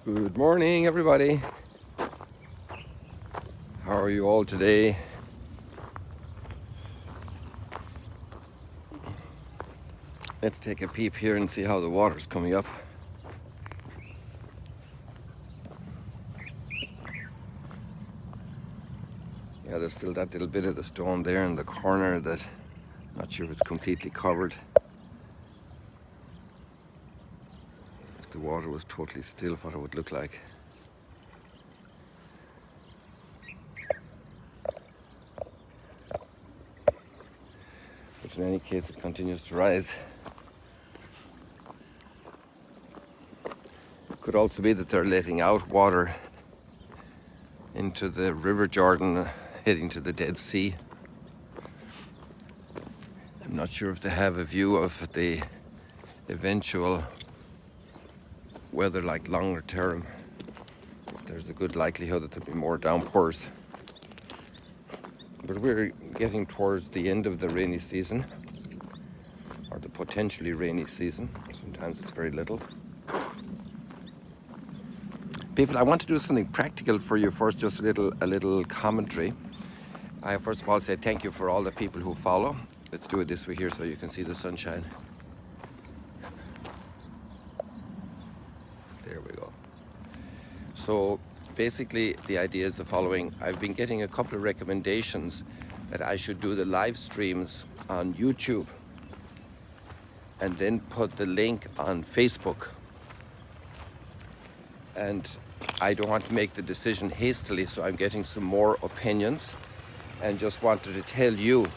Good morning, everybody. How are you all today? Let's take a peep here and see how the water's coming up. Yeah, there's still that little bit of the stone there in the corner that I'm not sure if it's completely covered. If the water was totally still, what it would look like. But in any case, it continues to rise. Could also be that they're letting out water into the River Jordan, heading to the Dead Sea. I'm not sure if they have a view of the eventual weather, like longer term. There's a good likelihood that there'll be more downpours. But we're getting towards the end of the rainy season, or the potentially rainy season. Sometimes it's very little. People, I want to do something practical for you first, just a little commentary. I first of all say thank you for all the people who follow. Let's do it this way here so you can see the sunshine. There we go. So basically the idea is the following. I've been getting a couple of recommendations that I should do the live streams on YouTube and then put the link on Facebook. And I don't want to make the decision hastily, so I'm getting some more opinions and just wanted to tell you,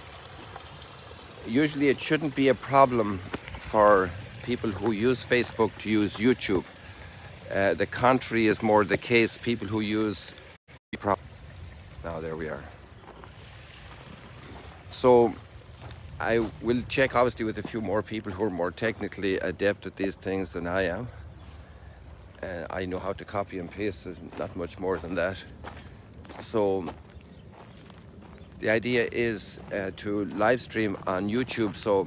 usually it shouldn't be a problem for people who use Facebook to use YouTube. The contrary is more the case. People who use... Now there we are. So I will check obviously with a few more people who are more technically adept at these things than I am. I know how to copy and paste, not much more than that. So the idea is to live stream on YouTube. So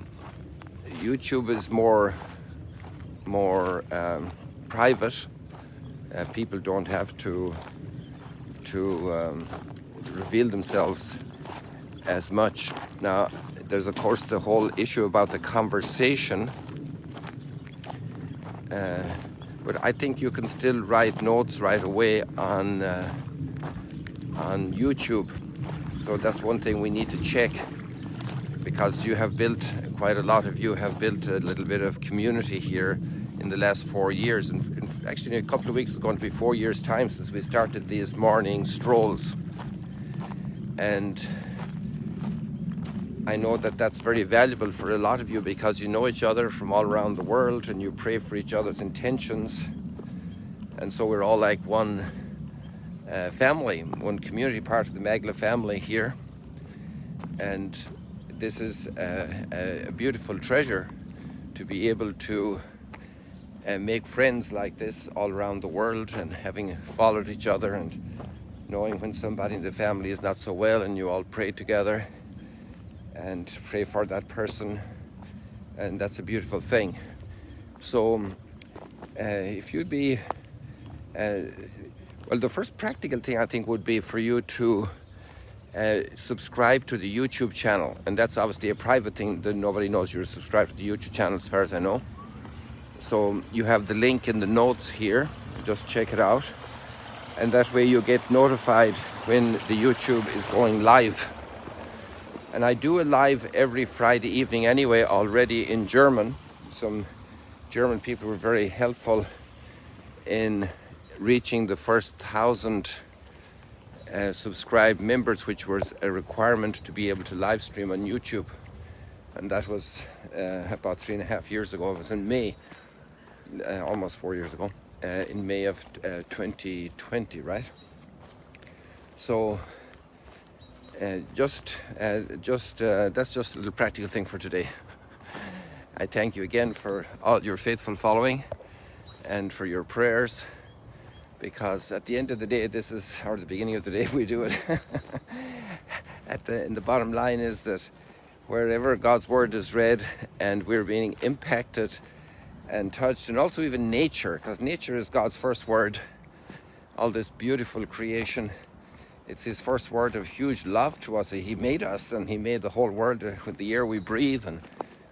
YouTube is more private. People don't have to reveal themselves as much. Now, there's of course the whole issue about the conversation. But I think you can still write notes right away on YouTube. So that's one thing we need to check, because you have built, quite a lot of you have built a little bit of community here in the last 4 years. And actually in a couple of weeks it's going to be 4 years' time since we started these morning strolls. And I know that that's very valuable for a lot of you, because you know each other from all around the world and you pray for each other's intentions. And so we're all like one family, one community, part of the Magla family here. And this is a beautiful treasure to be able to make friends like this all around the world, and having followed each other and knowing when somebody in the family is not so well, and you all pray together and pray for that person, and that's a beautiful thing. So if you'd be well, the first practical thing I think would be for you to subscribe to the YouTube channel, and that's obviously a private thing that nobody knows you're subscribed to the YouTube channel as far as I know. So you have the link in the notes here, just check it out, and that way you get notified when the YouTube is going live. And I do a live every Friday evening anyway, already in German. Some German people were very helpful in reaching the first 1,000 subscribed members, which was a requirement to be able to live stream on YouTube. And that was about 3.5 years ago. It was in May, almost 4 years ago, in May of 2020, right? So that's just a little practical thing for today. I thank you again for all your faithful following and for your prayers, because at the end of the day, this is, or the beginning of the day, we do it. And the bottom line is that wherever God's word is read and we're being impacted and touched, and also even nature, because nature is God's first word. All this beautiful creation, it's his first word of huge love to us. He made us, and he made the whole world with the air we breathe, and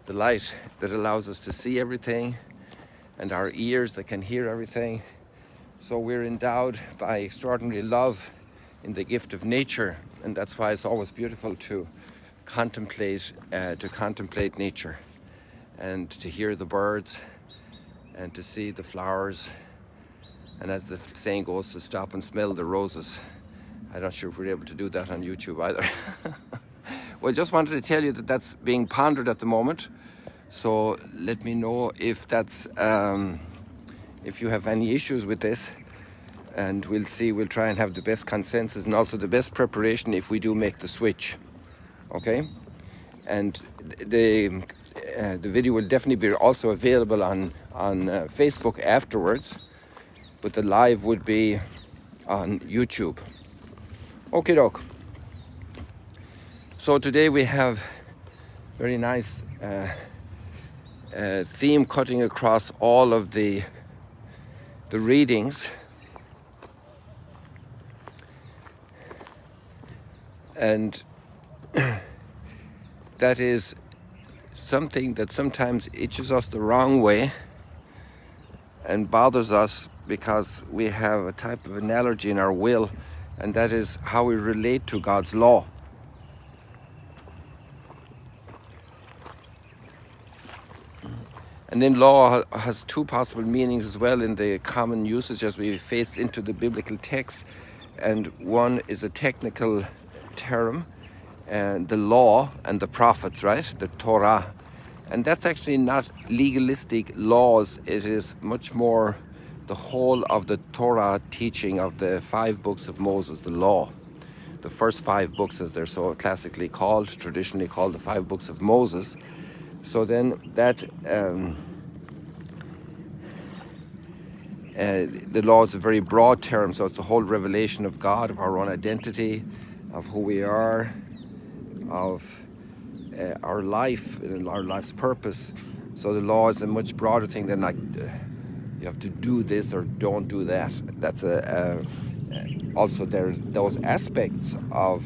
the light that allows us to see everything, and our ears that can hear everything. So we're endowed by extraordinary love in the gift of nature, and that's why it's always beautiful to contemplate nature, and to hear the birds, and to see the flowers, and as the saying goes, to stop and smell the roses. I'm not sure if we're able to do that on YouTube either. Well, just wanted to tell you that that's being pondered at the moment. So let me know if that's if you have any issues with this, and we'll see. We'll try and have the best consensus and also the best preparation if we do make the switch. Okay, and the video will definitely be also available on Facebook afterwards, but the live would be on YouTube. Okay, doke. So today we have very nice theme cutting across all of the readings, and that is something that sometimes itches us the wrong way and bothers us, because we have a type of an allergy in our will, and that is how we relate to God's law. And then law has two possible meanings as well in the common usage as we face into the biblical text. And one is a technical term, and the law and the prophets, right? The Torah. And that's actually not legalistic laws. It is much more the whole of the Torah teaching of the 5 books of Moses, the law. The first 5 books, as they're so classically called, traditionally called the 5 books of Moses. So then that the law is a very broad term, so it's the whole revelation of God, of our own identity, of who we are, of our life and our life's purpose. So the law is a much broader thing than like you have to do this or don't do that. That's also there's those aspects of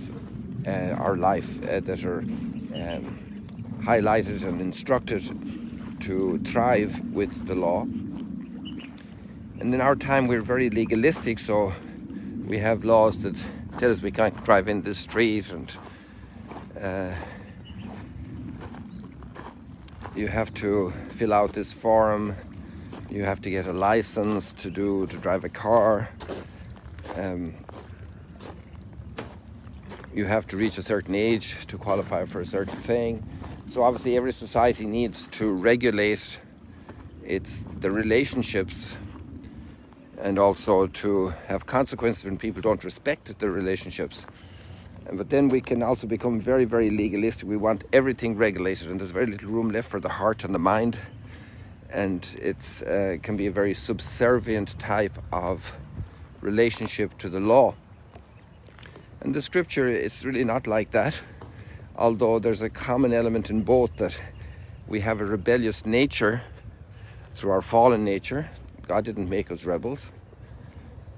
our life that are highlighted and instructed to thrive with the law. And in our time we're very legalistic, so we have laws that tell us we can't drive in this street, and you have to fill out this form, you have to get a license to drive a car, you have to reach a certain age to qualify for a certain thing. So obviously every society needs to regulate the relationships, and also to have consequences when people don't respect the relationships. But then we can also become very, very legalistic. We want everything regulated, and there's very little room left for the heart and the mind. And it's can be a very subservient type of relationship to the law. And the scripture is really not like that, although there's a common element in both, that we have a rebellious nature through our fallen nature. God didn't make us rebels,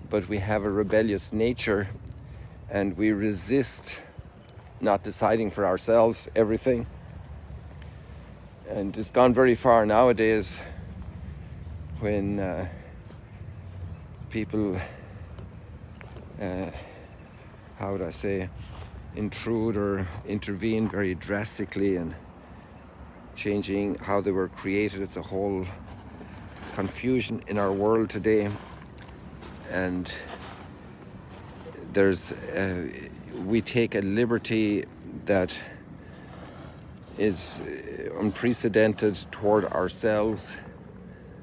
but we have a rebellious nature, and we resist not deciding for ourselves everything. And it's gone very far nowadays when people, how would I say, intrude or intervene very drastically and changing how they were created. It's a whole confusion in our world today, and there's we take a liberty that is unprecedented toward ourselves,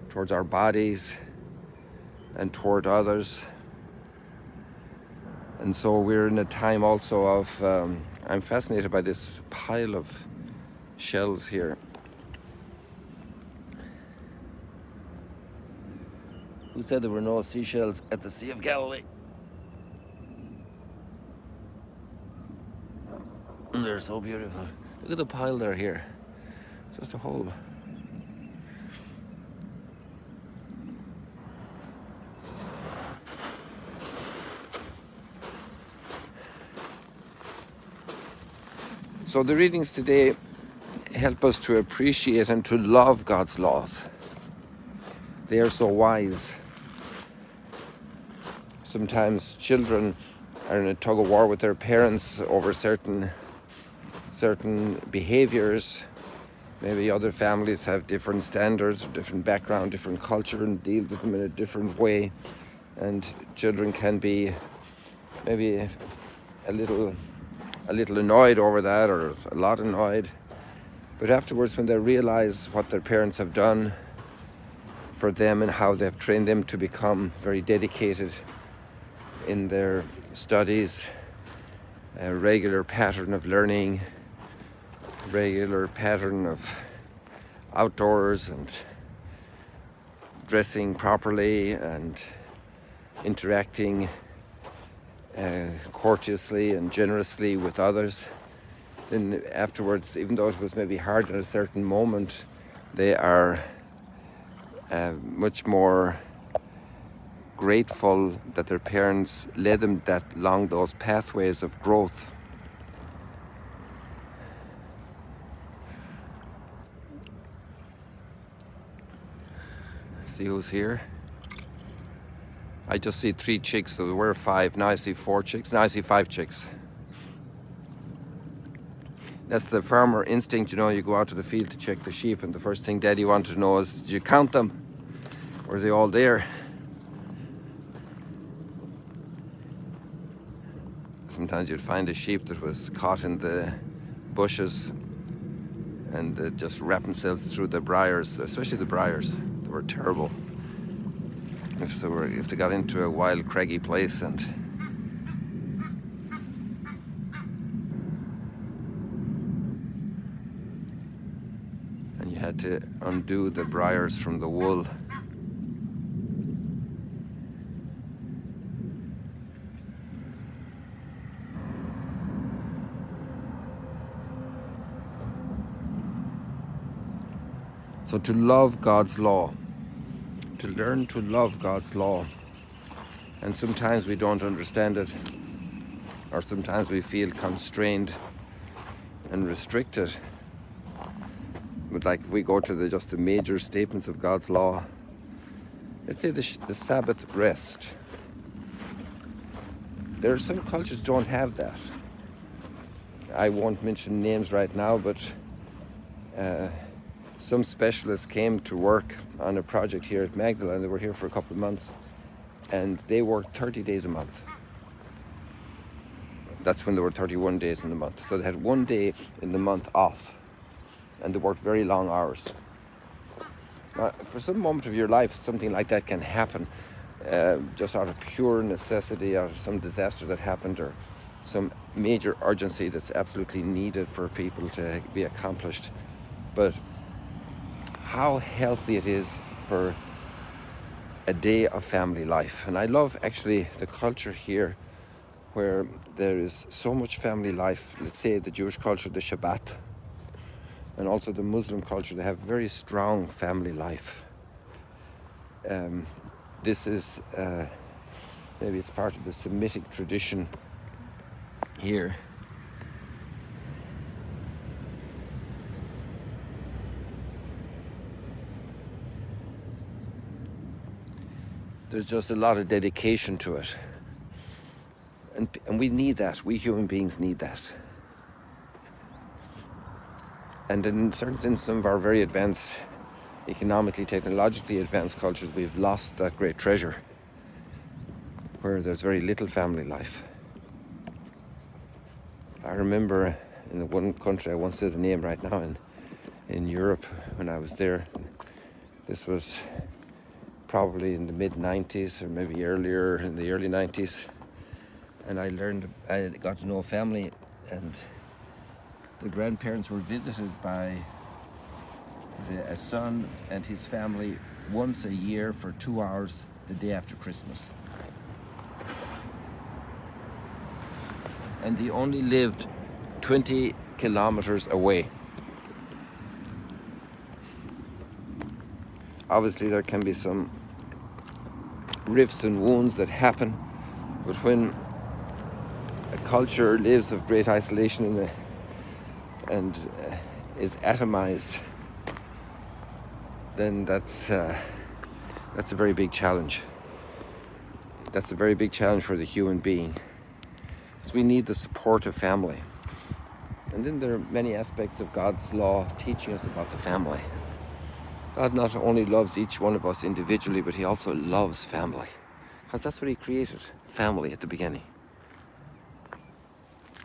towards our bodies, and toward others. And so we're in a time also of I'm fascinated by this pile of shells here. Who said there were no seashells at the Sea of Galilee? They're so beautiful. Look at the pile there here. It's just a whole So the readings today help us to appreciate and to love God's laws. They are so wise. Sometimes children are in a tug of war with their parents over certain behaviors. Maybe other families have different standards, different background, different culture, and deal with them in a different way. And children can be maybe a little annoyed over that, or a lot annoyed. But afterwards, when they realize what their parents have done for them and how they've trained them to become very dedicated in their studies, a regular pattern of learning, regular pattern of outdoors and dressing properly and interacting courteously and generously with others, then afterwards, even though it was maybe hard at a certain moment, they are much more grateful that their parents led them along those pathways of growth. See who's here? I just see 3 chicks, so there were 5. Now I see 4 chicks. Now I see 5 chicks. That's the farmer instinct, you know. You go out to the field to check the sheep, and the first thing Daddy wanted to know is, did you count them? Or are they all there? Sometimes you'd find a sheep that was caught in the bushes and they just wrap themselves through the briars, especially the briars. They were terrible. If they got into a wild, craggy place and you had to undo the briars from the wool. So to love God's law, to learn to love God's law, and sometimes we don't understand it, or sometimes we feel constrained and restricted. But like if we go to just the major statements of God's law, let's say the Sabbath rest. There are some cultures don't have that. I won't mention names right now, but some specialists came to work on a project here at Magdala, and they were here for a couple of months, and they worked 30 days a month. That's when there were 31 days in the month. So they had 1 day in the month off, and they worked very long hours. Now, for some moment of your life, something like that can happen, just out of pure necessity, out of some disaster that happened, or some major urgency that's absolutely needed for people to be accomplished. But how healthy it is for a day of family life. And I love actually the culture here where there is so much family life. Let's say the Jewish culture, the Shabbat, and also the Muslim culture, they have very strong family life. This is maybe it's part of the Semitic tradition here. There's just a lot of dedication to it. And we need that. We human beings need that. And in certain sense, some of our very advanced, economically, technologically advanced cultures, we've lost that great treasure where there's very little family life. I remember in the one country, I won't say the name right now, in Europe when I was there, this was probably in the mid-90s or maybe earlier, in the early 90s. And I got to know a family, and the grandparents were visited by a son and his family once a year for 2 hours the day after Christmas. And they only lived 20 kilometers away. Obviously there can be some rifts and wounds that happen, but when a culture lives of great isolation and is atomized, then that's a very big challenge. That's a very big challenge for the human being. So we need the support of family. And then there are many aspects of God's law teaching us about the family. God not only loves each one of us individually, but he also loves family. Because that's what he created, family at the beginning.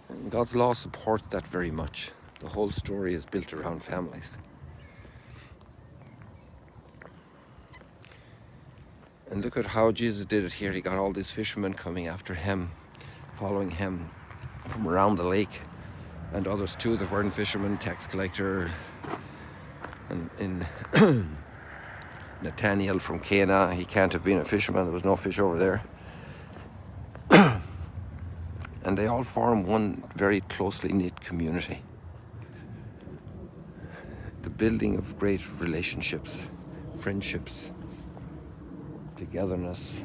And God's law supports that very much. The whole story is built around families. And look at how Jesus did it here. He got all these fishermen coming after him, following him from around the lake, and others too that weren't fishermen, tax collector, and in Nathaniel from Cana, he can't have been a fisherman, there was no fish over there. And they all form one very closely knit community. The building of great relationships, friendships, togetherness.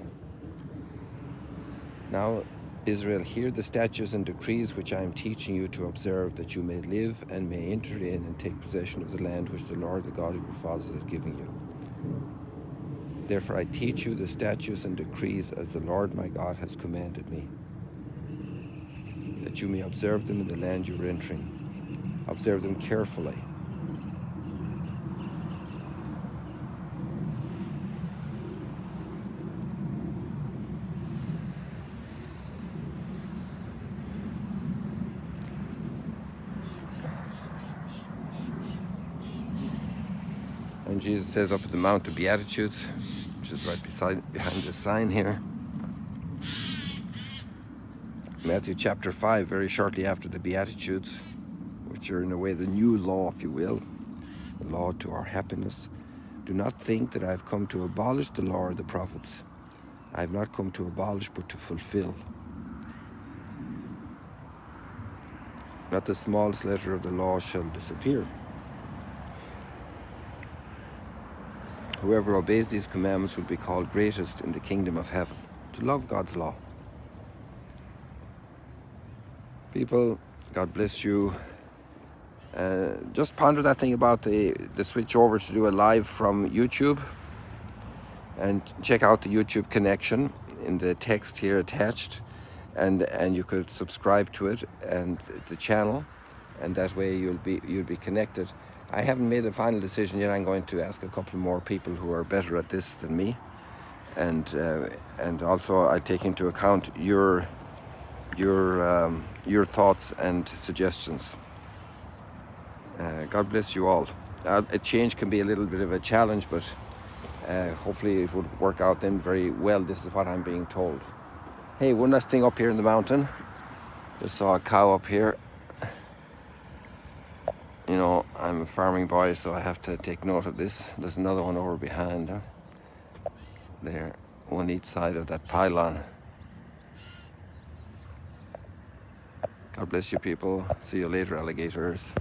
Now, Israel, hear the statutes and decrees which I am teaching you to observe, that you may live and may enter in and take possession of the land which the Lord, the God of your fathers, is giving you. Therefore I teach you the statutes and decrees as the Lord my God has commanded me, that you may observe them in the land you are entering. Observe them carefully. And Jesus says up at the Mount of Beatitudes, which is right behind this sign here, Matthew chapter 5, very shortly after the Beatitudes, which are in a way the new law, if you will, the law to our happiness. Do not think that I have come to abolish the law or the prophets. I have not come to abolish, but to fulfill. Not the smallest letter of the law shall disappear. Whoever obeys these commandments will be called greatest in the kingdom of heaven. To love God's law. People, God bless you. Just ponder that thing about the switch over to do a live from YouTube, and check out the YouTube connection in the text here attached, and you could subscribe to it and the channel, and that way you'll be connected. I haven't made a final decision yet. I'm going to ask a couple more people who are better at this than me, and also I take into account your thoughts and suggestions. God bless you all. A change can be a little bit of a challenge, but hopefully it would work out then very well. This is what I'm being told. Hey, one last thing up here in the mountain. Just saw a cow up here. You know, I'm a farming boy, so I have to take note of this. There's another one over behind there, on each side of that pylon. God bless you people. See you later, alligators.